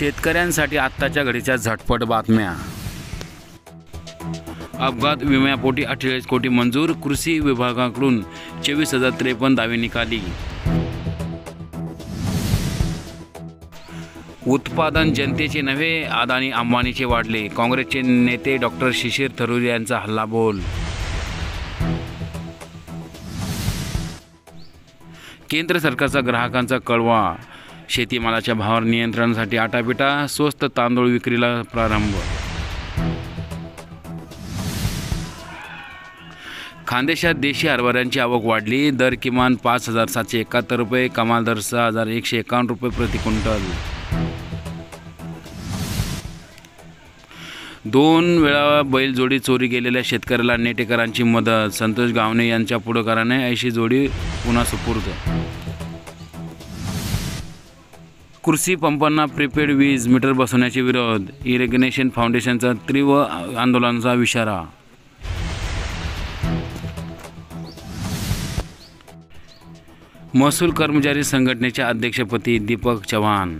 शेतकऱ्यांसाठी आत्ताच्या घडीच्या झटपट बातम्या। अपघात विम्यापोटी 48 कोटी मंजूर, कृषी विभागाकडून 24,053 दावे निकाली। उत्पादन जनतेचे नव्हे, अदानी अंबानीचे वाढले, काँग्रेसचे नेते डॉक्टर शिशिर थरूर यांचा हल्लाबोल। केंद्र सरकारचा ग्राहकांचा कळवा, शेतीमालाच्या भावावर नियंत्रणासाठी आटापिटा, स्वस्त तांदूळ विक्रीला प्रारंभ। खानदेशात देशी हरभऱ्यांची आवक वाढली, दर किमान 5,771 रुपये, कमाल दर 6,151 रुपये प्रति क्विंटल। 2 वेळा बैलजोडी चोरी गेलेल्या शेतकऱ्याला नेटेकरांची मदत, संतोष गावणे यांच्या पुढाकाराने ऐशी जोडी पुन्हा सुपूर्द। कृषी पंपांना प्रीपेड वीज मीटर बसवण्याचे विरोध, इरिगेशन फाउंडेशनचा तीव्र आंदोलनाचा इशारा। महसूल कर्मचारी संघटनेच्या अध्यक्षपदी दीपक चव्हाण।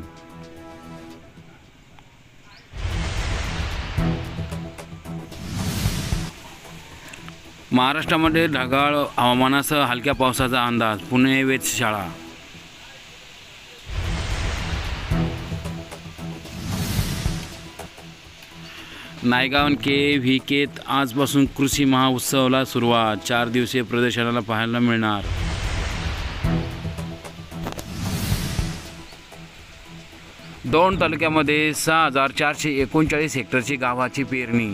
महाराष्ट्रामध्ये ढगाळ हवामानासह हलक्या पावसाचा अंदाज, पुणे वेधशाळा। नायगाव KVKत आजपासून कृषी महोत्सवाला सुरुवात, 4 दिवसीय प्रदर्शनाला पाहायला मिळणार। दौंड तालुक्यामध्ये 6,439 हेक्टरची गव्हाची पेरणी।